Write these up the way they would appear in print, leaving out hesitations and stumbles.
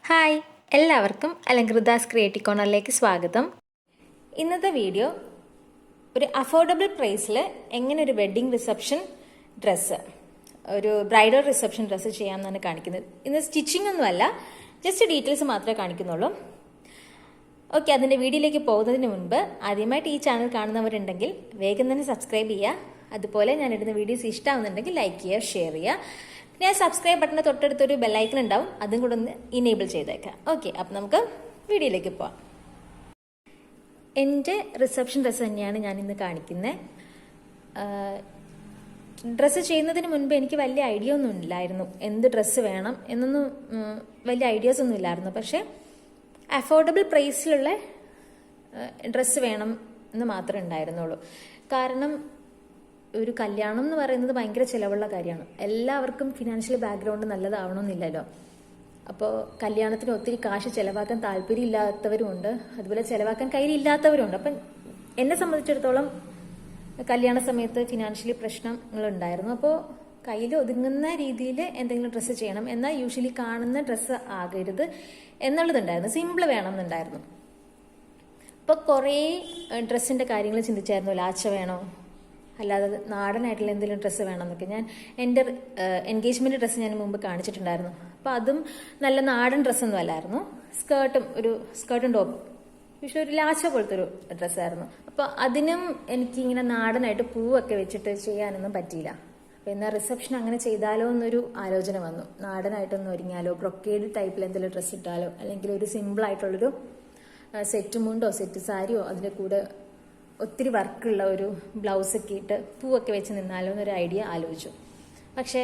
Hi, എല്ലാവർക്കും അലങ്കൃതാസ് creative കോർണറിലേക്ക് സ്വാഗതം. ഇന്നത്തെ വീഡിയോ ഒരു അഫോർഡബിൾ പ്രൈസിൽ എങ്ങനെ ഒരു വെഡ്ഡിംഗ് റിസപ്ഷൻ ഡ്രസ്സ്, ഒരു ബ്രൈഡൽ റിസപ്ഷൻ ഡ്രസ്സ് ചെയ്യാമെന്നാണ് കാണിക്കുന്നത്. ഇന്ന് സ്റ്റിച്ചിങ് ഒന്നുമല്ല, ജസ്റ്റ് ഡീറ്റെയിൽസ് മാത്രമേ കാണിക്കുന്നുള്ളൂ. ഓക്കെ, അതിൻ്റെ വീഡിയോയിലേക്ക് പോകുന്നതിന് മുൻപ് ആദ്യമായിട്ട് ഈ ചാനൽ കാണുന്നവരുണ്ടെങ്കിൽ വേഗം തന്നെ സബ്സ്ക്രൈബ് ചെയ്യുക. അതുപോലെ ഞാനിടുന്ന വീഡിയോസ് ഇഷ്ടമാവുന്നുണ്ടെങ്കിൽ ലൈക്ക് ചെയ്യുക, ഷെയർ ചെയ്യുക. ഞാൻ സബ്സ്ക്രൈബ് ബട്ടണിന് തൊട്ടടുത്തൊരു ബെല്ലൈക്കൺ ഉണ്ടാവും, അതും കൂടെ ഒന്ന് ഇനേബിൾ ചെയ്തേക്കാം. ഓക്കെ, അപ്പം നമുക്ക് വീഡിയോയിലേക്ക് പോവാം. എൻ്റെ റിസപ്ഷൻ ഡ്രസ്സ് തന്നെയാണ് ഞാൻ ഇന്ന് കാണിക്കുന്നത്. ഡ്രസ്സ് ചെയ്യുന്നതിന് മുൻപ് എനിക്ക് വലിയ ഐഡിയ ഒന്നും ഇല്ലായിരുന്നു, എന്ത് ഡ്രസ്സ് വേണം എന്നൊന്നും വലിയ ഐഡിയാസ് ഒന്നും ഇല്ലായിരുന്നു. പക്ഷേ അഫോർഡബിൾ പ്രൈസിലുള്ള ഡ്രസ്സ് വേണം എന്ന് മാത്രമേ ഉണ്ടായിരുന്നുള്ളൂ. കാരണം ഒരു കല്യാണം എന്ന് പറയുന്നത് ഭയങ്കര ചിലവുള്ള കാര്യമാണ്. എല്ലാവർക്കും ഫിനാൻഷ്യൽ ബാക്ക്ഗ്രൗണ്ട് നല്ലതാവണമെന്നില്ലല്ലോ. അപ്പോൾ കല്യാണത്തിന് ഒത്തിരി കാശ് ചിലവാക്കാൻ താല്പര്യം ഇല്ലാത്തവരുമുണ്ട്, അതുപോലെ ചിലവാക്കാൻ കയ്യിലില്ലാത്തവരുണ്ട്. അപ്പം എന്നെ സംബന്ധിച്ചിടത്തോളം കല്യാണ സമയത്ത് ഫിനാൻഷ്യലി പ്രശ്നങ്ങളുണ്ടായിരുന്നു. അപ്പോൾ കയ്യിൽ ഒതുങ്ങുന്ന രീതിയിൽ എന്തെങ്കിലും ഡ്രസ്സ് ചെയ്യണം, എന്നാൽ യൂഷ്വലി കാണുന്ന ഡ്രസ്സ് ആകരുത് എന്നുള്ളതുണ്ടായിരുന്നു. സിമ്പിൾ വേണം എന്നുണ്ടായിരുന്നു. അപ്പോൾ കുറേ ഡ്രസ്സിൻ്റെ കാര്യങ്ങൾ ചിന്തിച്ചായിരുന്നു. ലാച്ച വേണോ, അല്ലാതെ നാടനായിട്ടുള്ള എന്തെങ്കിലും ഡ്രസ്സ് വേണമെന്നൊക്കെ. ഞാൻ എൻ്റെ എൻഗേജ്മെൻറ്റ് ഡ്രസ്സ് ഞാൻ മുമ്പ് കാണിച്ചിട്ടുണ്ടായിരുന്നു. അപ്പോൾ അതും നല്ല നാടൻ ഡ്രസ്സൊന്നും അല്ലായിരുന്നു. ഒരു സ്കേർട്ടും ടോപ്പും, പക്ഷെ ഒരു ലാച്ച പോലത്തെ ഒരു ഡ്രസ്സായിരുന്നു. അപ്പോൾ അതിനും എനിക്കിങ്ങനെ നാടനായിട്ട് പൂവൊക്കെ വെച്ചിട്ട് ചെയ്യാനൊന്നും പറ്റിയില്ല. അപ്പോൾ എന്നാൽ റിസപ്ഷൻ അങ്ങനെ ചെയ്താലോ എന്നൊരു ആലോചന വന്നു. നാടനായിട്ടൊന്ന് ഒരുങ്ങിയാലോ, ബ്രൊക്കേഡ് ടൈപ്പിൽ എന്തെങ്കിലും ഡ്രസ്സ് ഇട്ടാലോ, അല്ലെങ്കിൽ ഒരു സിമ്പിളായിട്ടുള്ളൊരു സെറ്റ് മുണ്ടോ സെറ്റ് സാരിയോ അതിൻ്റെ കൂടെ ഒത്തിരി വർക്കുള്ള ഒരു ബ്ലൗസൊക്കെ ഇട്ട് പൂവൊക്കെ വെച്ച് നിന്നാലോ എന്നൊരു ഐഡിയ ആലോചിച്ചു. പക്ഷേ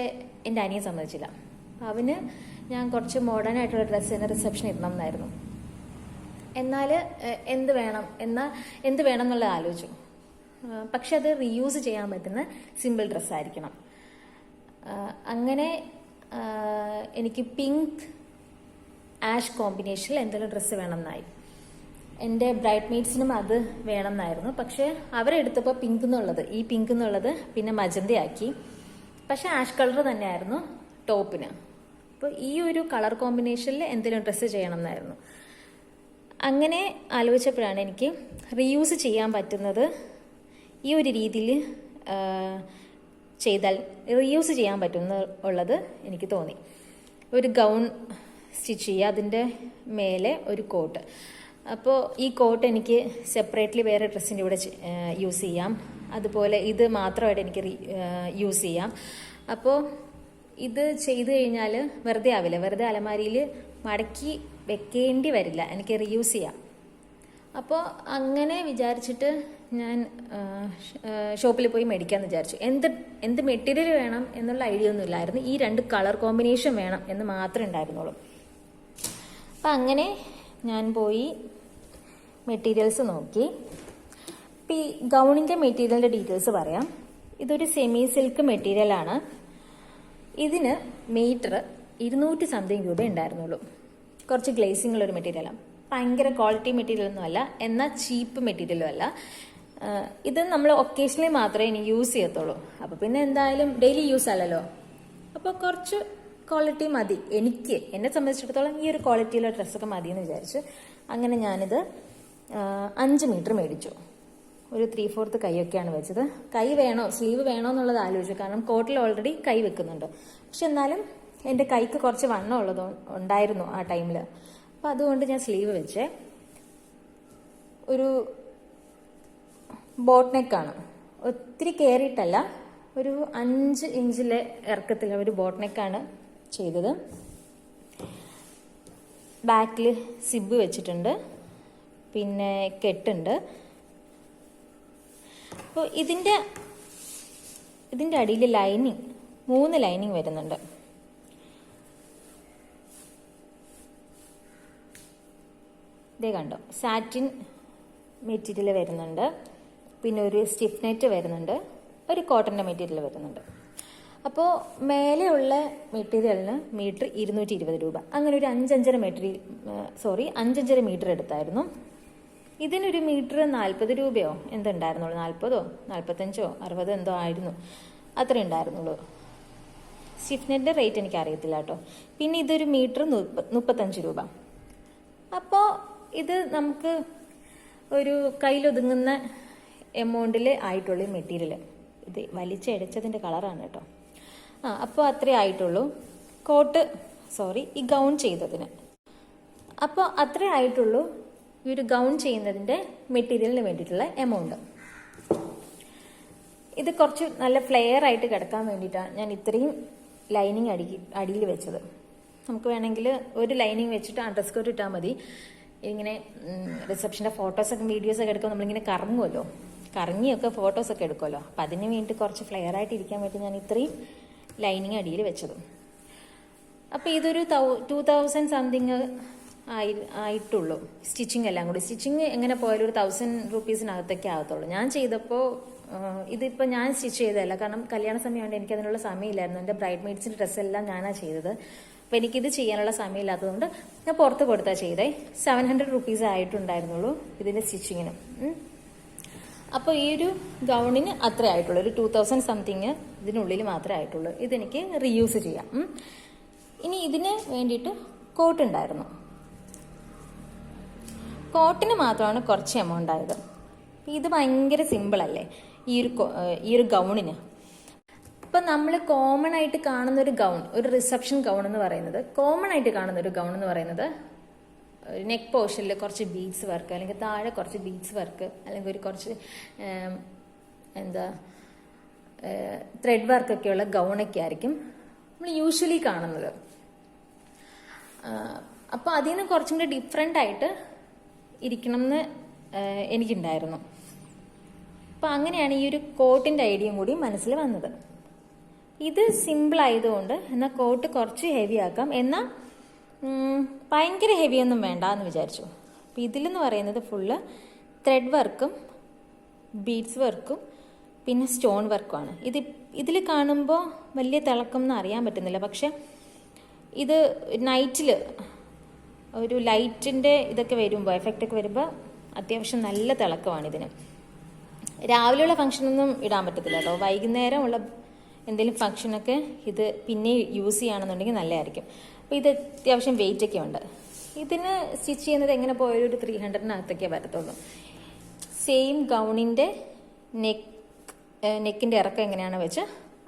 എൻ്റെ അനിയൻ സമ്മതിച്ചില്ല. അവന് ഞാൻ കുറച്ച് മോഡേൺ ആയിട്ടുള്ള ഡ്രസ്സ് തന്നെ റിസപ്ഷൻ ഇടണം എന്നായിരുന്നു. എന്നാൽ എന്ത് വേണം എന്നുള്ളത് ആലോചിച്ചു. പക്ഷെ അത് റീയൂസ് ചെയ്യാൻ പറ്റുന്ന സിമ്പിൾ ഡ്രസ്സായിരിക്കണം. അങ്ങനെ എനിക്ക് പിങ്ക് ആഷ് കോമ്പിനേഷനിൽ എന്തെങ്കിലും ഡ്രസ്സ് വേണമെന്നായി. എൻ്റെ ബ്രൈഡ് മെയ്ഡ്സിനും അത് വേണം എന്നായിരുന്നു. പക്ഷേ അവരെടുത്തപ്പോൾ പിങ്ക് എന്നുള്ളത് പിന്നെ മജന്തയാക്കി. പക്ഷെ ആഷ് കളർ തന്നെയായിരുന്നു ടോപ്പിന്. അപ്പോൾ ഈ ഒരു കളർ കോമ്പിനേഷനിൽ എന്തെങ്കിലും ഡ്രസ്സ് ചെയ്യണം എന്നായിരുന്നു. അങ്ങനെ ആലോചിച്ചപ്പോഴാണ് എനിക്ക് റീയൂസ് ചെയ്യാൻ പറ്റുന്നത് ഈ ഒരു രീതിയിൽ ചെയ്താൽ റീയൂസ് ചെയ്യാൻ പറ്റുമെന്നുള്ളത് എനിക്ക് തോന്നി. ഒരു ഗൗൺ സ്റ്റിച്ച് ചെയ്യുക, അതിൻ്റെ മേലെ ഒരു കോട്ട്. അപ്പോൾ ഈ കോട്ട് എനിക്ക് സെപ്പറേറ്റ്ലി വേറെ ഡ്രസ്സിൻ്റെ കൂടെ യൂസ് ചെയ്യാം. അതുപോലെ ഇത് മാത്രമായിട്ട് എനിക്ക് യൂസ് ചെയ്യാം. അപ്പോൾ ഇത് ചെയ്ത് കഴിഞ്ഞാൽ വെറുതെ ആവില്ല, വെറുതെ അലമാരിയിൽ മടക്കി വെക്കേണ്ടി വരില്ല, എനിക്ക് റീയൂസ് ചെയ്യാം. അപ്പോൾ അങ്ങനെ വിചാരിച്ചിട്ട് ഞാൻ ഷോപ്പിൽ പോയി മേടിക്കാമെന്ന് വിചാരിച്ചു. എന്ത് മെറ്റീരിയൽ വേണം എന്നുള്ള ഐഡിയ ഒന്നും ഇല്ലായിരുന്നു. ഈ രണ്ട് കളർ കോമ്പിനേഷൻ വേണം എന്ന് മാത്രമേ ഉണ്ടായിരുന്നുള്ളൂ. അപ്പം അങ്ങനെ ഞാൻ പോയി മെറ്റീരിയൽസ് നോക്കി. ഇപ്പം ഈ ഗൗണിൻ്റെ മെറ്റീരിയലിൻ്റെ ഡീറ്റെയിൽസ് പറയാം. ഇതൊരു സെമി സിൽക്ക് മെറ്റീരിയലാണ്. ഇതിന് മീറ്റർ 200 സംതിങ് രൂപ ഉണ്ടായിരുന്നുള്ളൂ. കുറച്ച് ഗ്ലേസിംഗ് ഉള്ളൊരു മെറ്റീരിയലാണ്. ഭയങ്കര ക്വാളിറ്റി മെറ്റീരിയൽ ഒന്നും അല്ല, എന്നാൽ ചീപ്പ് മെറ്റീരിയലും അല്ല. ഇത് നമ്മൾ ഒക്കേഷണലി മാത്രമേ ഇനി യൂസ് ചെയ്യത്തുള്ളൂ. അപ്പോൾ പിന്നെ എന്തായാലും ഡെയിലി യൂസ് അല്ലല്ലോ. അപ്പോൾ കുറച്ച് ക്വാളിറ്റി മതി, എന്നെ സംബന്ധിച്ചിടത്തോളം ഈ ഒരു ക്വാളിറ്റിയിലുള്ള ഡ്രസ്സൊക്കെ മതി എന്ന് വിചാരിച്ചു. അങ്ങനെ ഞാനിത് 5 മീറ്റർ മേടിച്ചു. ഒരു 3/4 കൈയൊക്കെയാണ് വെച്ചത്. കൈ വേണോ സ്ലീവ് വേണോ എന്നുള്ളത് ആലോചിച്ചു. കാരണം കോട്ടിൽ ഓൾറെഡി കൈ വെക്കുന്നുണ്ട്. പക്ഷെ എന്നാലും എൻ്റെ കൈക്ക് കുറച്ച് വണ്ണം ഉണ്ടായിരുന്നു ആ ടൈമിൽ. അപ്പോൾ അതുകൊണ്ട് ഞാൻ സ്ലീവ് വെച്ചേ. ഒരു ബോട്ട് നെക്കാണ്, ഒത്തിരി കയറിയിട്ടല്ല, ഒരു 5 ഇഞ്ചിലെ ഇറക്കത്തിൽ ഒരു ബോട്ട് നെക്കാണ് ചെയ്തത്. ബാക്കിൽ സിബ് വെച്ചിട്ടുണ്ട്, പിന്നെ കെട്ടുണ്ട്. അപ്പോൾ ഇതിൻ്റെ അടിയിൽ 3 ലൈനിങ് വരുന്നുണ്ട്. ഇതേ കണ്ടോ, സാറ്റിൻ മെറ്റീരിയൽ വരുന്നുണ്ട്, പിന്നെ ഒരു സ്റ്റിഫ് നെറ്റ് വരുന്നുണ്ട്, ഒരു കോട്ടൻ്റെ മെറ്റീരിയൽ വരുന്നുണ്ട്. അപ്പോൾ മേലെയുള്ള മെറ്റീരിയലിന് മീറ്റർ 220 രൂപ. അങ്ങനെ ഒരു 5.5 മീറ്റർ എടുത്തായിരുന്നു. ഇതിനൊരു മീറ്റർ 40 രൂപയോ എന്തുണ്ടായിരുന്നുള്ളൂ, 40ഓ 45ഓ 60 എന്തോ ആയിരുന്നു, അത്രേ ഉണ്ടായിരുന്നുള്ളൂ. സ്റ്റിഫ്നെറ്റിൻ്റെ റേറ്റ് എനിക്ക് അറിയത്തില്ല കേട്ടോ. പിന്നെ ഇതൊരു മീറ്റർ 35 രൂപ. അപ്പോൾ ഇത് നമുക്ക് ഒരു കയ്യിലൊതുങ്ങുന്ന എമൗണ്ടിൽ ആയിട്ടുള്ളൂ ഈ മെറ്റീരിയൽ. ഇത് വലിച്ചടിച്ചതിൻ്റെ കളറാണ് കേട്ടോ. അപ്പോൾ അത്രേ ആയിട്ടുള്ളൂ ഈ ഗൗൺ ചെയ്തതിന്. അപ്പോൾ അത്രേ ആയിട്ടുള്ളൂ ഈ ഒരു ഗൗൺ ചെയ്യുന്നതിൻ്റെ മെറ്റീരിയലിന് വേണ്ടിയിട്ടുള്ള എമൗണ്ട്. ഇത് കുറച്ച് നല്ല ഫ്ലെയർ ആയിട്ട് കിടക്കാൻ വേണ്ടിയിട്ടാണ് ഞാൻ ഇത്രയും ലൈനിങ് അടിയിൽ വെച്ചത്. നമുക്ക് വേണമെങ്കിൽ ഒരു ലൈനിങ് വെച്ചിട്ട് ഡ്രസ് കോട്ട് ഇട്ടാൽ മതി. ഇങ്ങനെ റിസപ്ഷൻ്റെ ഫോട്ടോസൊക്കെ വീഡിയോസൊക്കെ എടുക്കുമ്പോൾ നമ്മളിങ്ങനെ കറങ്ങുമല്ലോ, കറങ്ങിയൊക്കെ ഫോട്ടോസൊക്കെ എടുക്കുമല്ലോ. അപ്പം അതിന് വേണ്ടി കുറച്ച് ഫ്ലെയർ ആയിട്ട് ഇരിക്കാൻ വേണ്ടി ഞാൻ ഇത്രയും ലൈനിങ് അടിയിൽ വെച്ചത്. അപ്പോൾ ഇതൊരു 2000 സംതിങ് ആയിട്ടുള്ളൂ സ്റ്റിച്ചിങ് എല്ലാം കൂടി. സ്റ്റിച്ചിങ് എങ്ങനെ പോയാലും ഒരു 1000 രൂപീസിനകത്തൊക്കെ ആകത്തുള്ളൂ. ഞാൻ ചെയ്തപ്പോൾ ഇതിപ്പോൾ ഞാൻ സ്റ്റിച്ച് ചെയ്തതല്ല, കാരണം കല്യാണ സമയമുണ്ട്, എനിക്ക് അതിനുള്ള സമയമില്ലായിരുന്നു. എൻ്റെ ബ്രൈഡ് മെയ്ഡ്സിൻ്റെ ഡ്രസ്സെല്ലാം ഞാനാണ് ചെയ്തത്. അപ്പോൾ എനിക്കിത് ചെയ്യാനുള്ള സമയമില്ലാത്തതുകൊണ്ട് ഞാൻ പുറത്ത് കൊടുത്താൽ ചെയ്തേ. 700 രൂപീസ് ആയിട്ടുണ്ടായിരുന്നുള്ളൂ ഇതിൻ്റെ സ്റ്റിച്ചിങ്ങിന്. അപ്പോൾ ഈ ഒരു ഗൗണിന് അത്രേ ആയിട്ടുള്ളൂ, ഒരു 2000 സംതിങ് ഇതിനുള്ളിൽ മാത്രമേ ആയിട്ടുള്ളൂ. ഇതെനിക്ക് റീയൂസ് ചെയ്യാം. ഇനി ഇതിന് വേണ്ടിയിട്ട് കോട്ട് ഉണ്ടായിരുന്നു. കോട്ടിന് മാത്രമാണ് കുറച്ച് എമൗണ്ട് ആയത്. ഇത് ഭയങ്കര സിമ്പിളല്ലേ ഈ ഒരു ഗൗണിന്. ഇപ്പം നമ്മൾ കോമൺ ആയിട്ട് കാണുന്ന ഒരു ഗൗൺ, ഒരു റിസപ്ഷൻ ഗൗൺ എന്ന് പറയുന്നത്, കോമൺ ആയിട്ട് കാണുന്ന ഒരു ഗൗൺ എന്ന് പറയുന്നത് നെക്ക് പോർഷനിൽ കുറച്ച് ബീഡ്സ് വർക്ക്, അല്ലെങ്കിൽ താഴെ കുറച്ച് ബീഡ്സ് വർക്ക്, അല്ലെങ്കിൽ ഒരു കുറച്ച് ത്രെഡ് വർക്കൊക്കെയുള്ള ഗൗണൊക്കെ ആയിരിക്കും നമ്മൾ യൂഷ്വലി കാണുന്നത്. അപ്പോൾ അതിൽ നിന്ന് കുറച്ചും കൂടി ഡിഫറെൻ്റ് ആയിട്ട് ഇരിക്കണം എന്ന് എനിക്കുണ്ടായിരുന്നു. അപ്പോൾ അങ്ങനെയാണ് ഈ ഒരു കോട്ടിൻ്റെ ഐഡിയയും കൂടി മനസ്സിൽ വന്നത്. ഇത് സിമ്പിൾ ആയതുകൊണ്ട് എന്നാൽ കോട്ട് കുറച്ച് ഹെവി ആക്കാം, എന്നാൽ ഭയങ്കര ഹെവിയൊന്നും വേണ്ട എന്ന് വിചാരിച്ചു. അപ്പോൾ ഇതിലെന്ന് പറയുന്നത് ഫുള്ള് ത്രെഡ് വർക്കും ബീഡ്സ് വർക്കും പിന്നെ സ്റ്റോൺ വർക്കുമാണ്. ഇതിൽ കാണുമ്പോൾ വലിയ തിളക്കം എന്ന് അറിയാൻ പറ്റുന്നില്ല, പക്ഷെ ഇത് നൈറ്റിൽ ഒരു ലൈറ്റിൻ്റെ ഇതൊക്കെ വരുമ്പോൾ, എഫക്റ്റൊക്കെ വരുമ്പോൾ അത്യാവശ്യം നല്ല തിളക്കമാണ് ഇതിന്. രാവിലെയുള്ള ഫംഗ്ഷനൊന്നും ഇടാൻ പറ്റത്തില്ല കേട്ടോ. വൈകുന്നേരം ഉള്ള എന്തെങ്കിലും ഫംഗ്ഷനൊക്കെ ഇത് പിന്നെ യൂസ് ചെയ്യുകയാണെന്നുണ്ടെങ്കിൽ നല്ലതായിരിക്കും. അപ്പോൾ ഇത് അത്യാവശ്യം വെയിറ്റൊക്കെ ഉണ്ട്. ഇതിന് സ്റ്റിച്ച് ചെയ്യുന്നത് എങ്ങനെ പോയാലും ഒരു 300-നകത്തൊക്കെ വരത്തുള്ളൂ. സെയിം ഗൗണിൻ്റെ നെക്കിൻ്റെ ഇറക്കം എങ്ങനെയാണ് വെച്ച്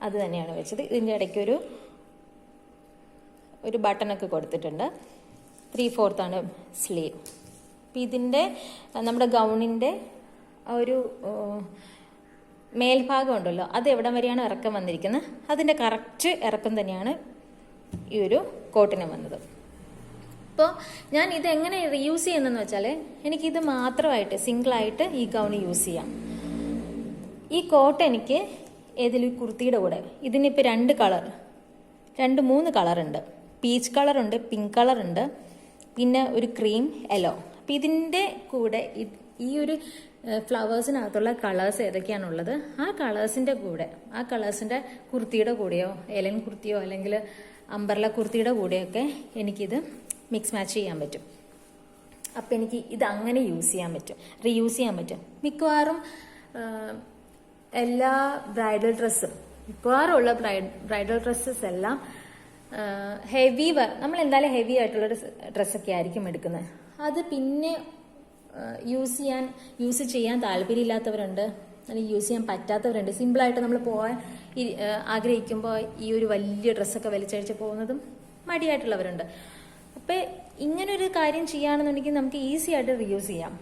അത് തന്നെയാണ് വെച്ചത്. ഇതിൻ്റെ ഇടയ്ക്ക് ഒരു ബട്ടണൊക്കെ കൊടുത്തിട്ടുണ്ട്. 3/4 സ്ലീവ്. അപ്പം ഇതിൻ്റെ നമ്മുടെ ഗൗണിൻ്റെ ഒരു മേൽഭാഗം ഉണ്ടല്ലോ, അത് എവിടം വരെയാണ് ഇറക്കം വന്നിരിക്കുന്നത്, അതിൻ്റെ കറക്റ്റ് ഇറക്കം തന്നെയാണ് ഈ ഒരു കോട്ടിന് വന്നത്. അപ്പോൾ ഞാൻ ഇതെങ്ങനെ റീയൂസ് ചെയ്യുന്നതെന്ന് വെച്ചാൽ, എനിക്കിത് മാത്രമായിട്ട് സിംഗിളായിട്ട് ഈ ഗൗൺ യൂസ് ചെയ്യാം. ഈ കോട്ട് എനിക്ക് ഏതെങ്കിലും കുർത്തിയുടെ കൂടെ, ഇതിനിപ്പോൾ 2-3 കളറുണ്ട്. പീച്ച് കളറുണ്ട്, പിങ്ക് കളറുണ്ട്, പിന്നെ ഒരു ക്രീം യെല്ലോ. അപ്പം ഇതിൻ്റെ കൂടെ ഈ ഒരു ഫ്ലവേഴ്സിനകത്തുള്ള കളേഴ്സ് ഏതൊക്കെയാണുള്ളത്, ആ കളേഴ്സിൻ്റെ കൂടെ, ആ കളേഴ്സിൻ്റെ കുർത്തിയുടെ കൂടെയോ എലൻ കുർത്തിയോ അല്ലെങ്കിൽ അംബർല കുർത്തിയുടെ കൂടെയൊക്കെ എനിക്കിത് മിക്സ് മാച്ച് ചെയ്യാൻ പറ്റും. അപ്പം എനിക്ക് ഇത് അങ്ങനെ യൂസ് ചെയ്യാൻ പറ്റും, റീയൂസ് ചെയ്യാൻ പറ്റും. മിക്കവാറും എല്ലാ ബ്രൈഡൽ ഡ്രസ്സും, മിക്കവാറും ഉള്ള ബ്രൈഡൽ ഡ്രസ്സസ് എല്ലാം നമ്മൾ എന്തായാലും ഹെവി ആയിട്ടുള്ള ഡ്രസ്സൊക്കെ ആയിരിക്കും എടുക്കുന്നത്. അത് പിന്നെ യൂസ് ചെയ്യാൻ താല്പര്യമില്ലാത്തവരുണ്ട്, അല്ലെങ്കിൽ യൂസ് ചെയ്യാൻ പറ്റാത്തവരുണ്ട്. സിമ്പിളായിട്ട് നമ്മൾ പോകാൻ ആഗ്രഹിക്കുമ്പോൾ ഈ ഒരു വലിയ ഡ്രസ്സൊക്കെ വലിച്ചഴിച്ച് പോകുന്നതും മടിയായിട്ടുള്ളവരുണ്ട്. അപ്പം ഇങ്ങനൊരു കാര്യം ചെയ്യുകയാണെന്നുണ്ടെങ്കിൽ നമുക്ക് ഈസി ആയിട്ട് റീയൂസ് ചെയ്യാം.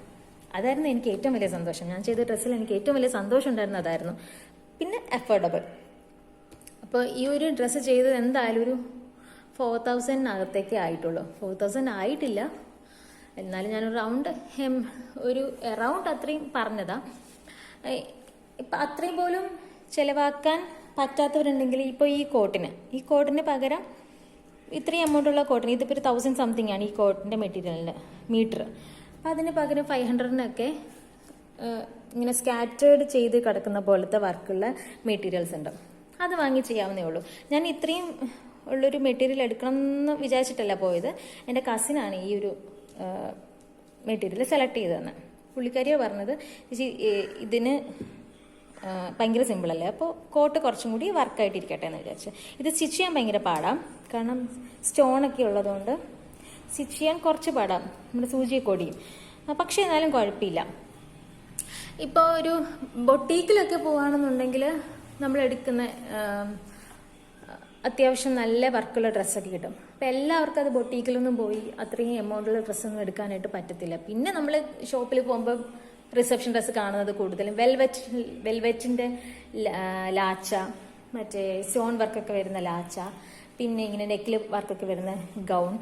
അതായിരുന്നു എനിക്ക് ഏറ്റവും വലിയ സന്തോഷം. ഞാൻ ചെയ്ത ഡ്രസ്സിൽ എനിക്ക് ഏറ്റവും വലിയ സന്തോഷം ഉണ്ടായിരുന്നത് അതായിരുന്നു. പിന്നെ അഫോർഡബിൾ. അപ്പോൾ ഈ ഒരു ഡ്രസ്സ് ചെയ്തത് എന്തായാലും ഒരു 4000-നകത്തേക്കേ ആയിട്ടുള്ളൂ. 4000 ആയിട്ടില്ല, എന്നാലും ഞാനൊരു അറൗണ്ട് അത്രയും പറഞ്ഞതാ. ഇപ്പം അത്രയും പോലും ചിലവാക്കാൻ പറ്റാത്തവരുണ്ടെങ്കിൽ ഇപ്പോൾ ഈ കോട്ടിന് പകരം ഇത്രയും എമൗണ്ടുള്ള കോട്ടിന്, ഇതിപ്പോൾ ഒരു 1000 സംതിങ് ആണ് ഈ കോട്ടിൻ്റെ മെറ്റീരിയലിന് മീറ്റർ. അപ്പം അതിന് പകരം 500-നൊക്കെ ഇങ്ങനെ സ്കാറ്റേർഡ് ചെയ്ത് കിടക്കുന്ന പോലത്തെ വർക്കുള്ള മെറ്റീരിയൽസ് ഉണ്ട്. അത് വാങ്ങി ചെയ്യാവുന്നേ ഉള്ളൂ. ഞാൻ ഇത്രയും ഉള്ളൊരു മെറ്റീരിയൽ എടുക്കണം എന്ന് വിചാരിച്ചിട്ടല്ല പോയത്. എൻ്റെ കസിനാണ് ഈ ഒരു മെറ്റീരിയൽ സെലക്ട് ചെയ്തതെന്ന്. പുള്ളിക്കാരിയാണ് പറഞ്ഞത്, ഇതിന് ഭയങ്കര സിമ്പിളല്ലേ, അപ്പോൾ കോട്ട് കുറച്ചും കൂടി വർക്കായിട്ടിരിക്കട്ടെ എന്ന് വിചാരിച്ചു. ഇത് സ്റ്റിച്ച് ചെയ്യാൻ ഭയങ്കര പാടാം, കാരണം സ്റ്റോണൊക്കെ ഉള്ളതുകൊണ്ട് സ്റ്റിച്ച് ചെയ്യാൻ കുറച്ച് പാടാം, നമ്മുടെ സൂചിയൊക്കെ ഒടിയും. പക്ഷേ എന്നാലും കുഴപ്പമില്ല. ഇപ്പോൾ ഒരു ബൊട്ടീക്കിലൊക്കെ പോവുകയാണെന്നുണ്ടെങ്കിൽ നമ്മൾ എടുക്കുന്ന അത്യാവശ്യം നല്ല വർക്കുള്ള ഡ്രസ്സൊക്കെ കിട്ടും. അപ്പം എല്ലാവർക്കും അത് ബൊട്ടീക്കിലൊന്നും പോയി അത്രയും എമൗണ്ടുള്ള ഡ്രസ്സൊന്നും എടുക്കാനായിട്ട് പറ്റത്തില്ല. പിന്നെ നമ്മൾ ഷോപ്പിൽ പോകുമ്പോൾ റിസപ്ഷൻ ഡ്രസ്സ് കാണുന്നത് കൂടുതലും വെൽവെറ്റിൻ്റെ ലാച്ച, മറ്റേ സ്റ്റോൺ വർക്കൊക്കെ വരുന്ന ലാച്ച, പിന്നെ ഇങ്ങനെ നെക്കിൽ വർക്കൊക്കെ വരുന്ന ഗൗൺ.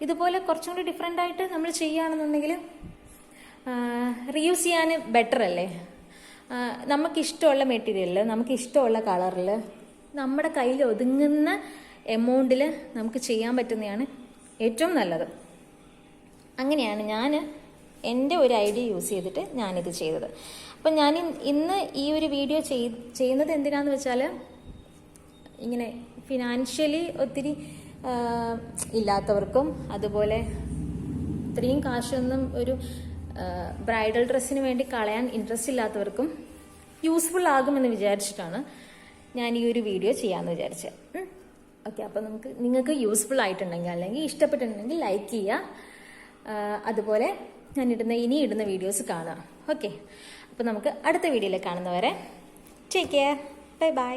ഇതുപോലെ കുറച്ചും കൂടി ഡിഫറെൻ്റ് ആയിട്ട് നമ്മൾ ചെയ്യുകയാണെന്നുണ്ടെങ്കിൽ റീയൂസ് ചെയ്യാൻ ബെറ്റർ അല്ലേ. നമുക്കിഷ്ടമുള്ള മെറ്റീരിയലിൽ, നമുക്കിഷ്ടമുള്ള കളറിൽ, നമ്മുടെ കയ്യിൽ ഒതുങ്ങുന്ന എമൗണ്ടിൽ നമുക്ക് ചെയ്യാൻ പറ്റുന്നതാണ് ഏറ്റവും നല്ലത്. അങ്ങനെയാണ് ഞാൻ എൻ്റെ ഒരു ഐഡിയ യൂസ് ചെയ്തിട്ട് ഞാനിത് ചെയ്തത്. അപ്പം ഞാൻ ഇന്ന് ഈ ഒരു വീഡിയോ ചെയ്യുന്നത് എന്തിനാന്ന് വെച്ചാൽ, ഇങ്ങനെ ഫിനാൻഷ്യലി ഒത്തിരി ഇല്ലാത്തവർക്കും, അതുപോലെ ഇത്രയും കാശൊന്നും ഒരു ബ്രൈഡൽ ഡ്രസ്സിന് വേണ്ടി കളയാൻ ഇൻട്രസ്റ്റ് ഇല്ലാത്തവർക്കും യൂസ്ഫുൾ ആകുമെന്ന് വിചാരിച്ചിട്ടാണ് ഞാൻ ഈ ഒരു വീഡിയോ ചെയ്യാമെന്ന് വിചാരിച്ചത്. ഓക്കെ, അപ്പോൾ നിങ്ങൾക്ക് യൂസ്ഫുൾ ആയിട്ടുണ്ടെങ്കിൽ അല്ലെങ്കിൽ ഇഷ്ടപ്പെട്ടിട്ടുണ്ടെങ്കിൽ ലൈക്ക് ചെയ്യുക. അതുപോലെ ഇനി ഇടുന്ന വീഡിയോസ് കാണാം. ഓക്കെ, അപ്പോൾ നമുക്ക് അടുത്ത വീഡിയോയിൽ കാണുന്നവരെ ടേക്ക് കെയർ, ബൈ ബൈ.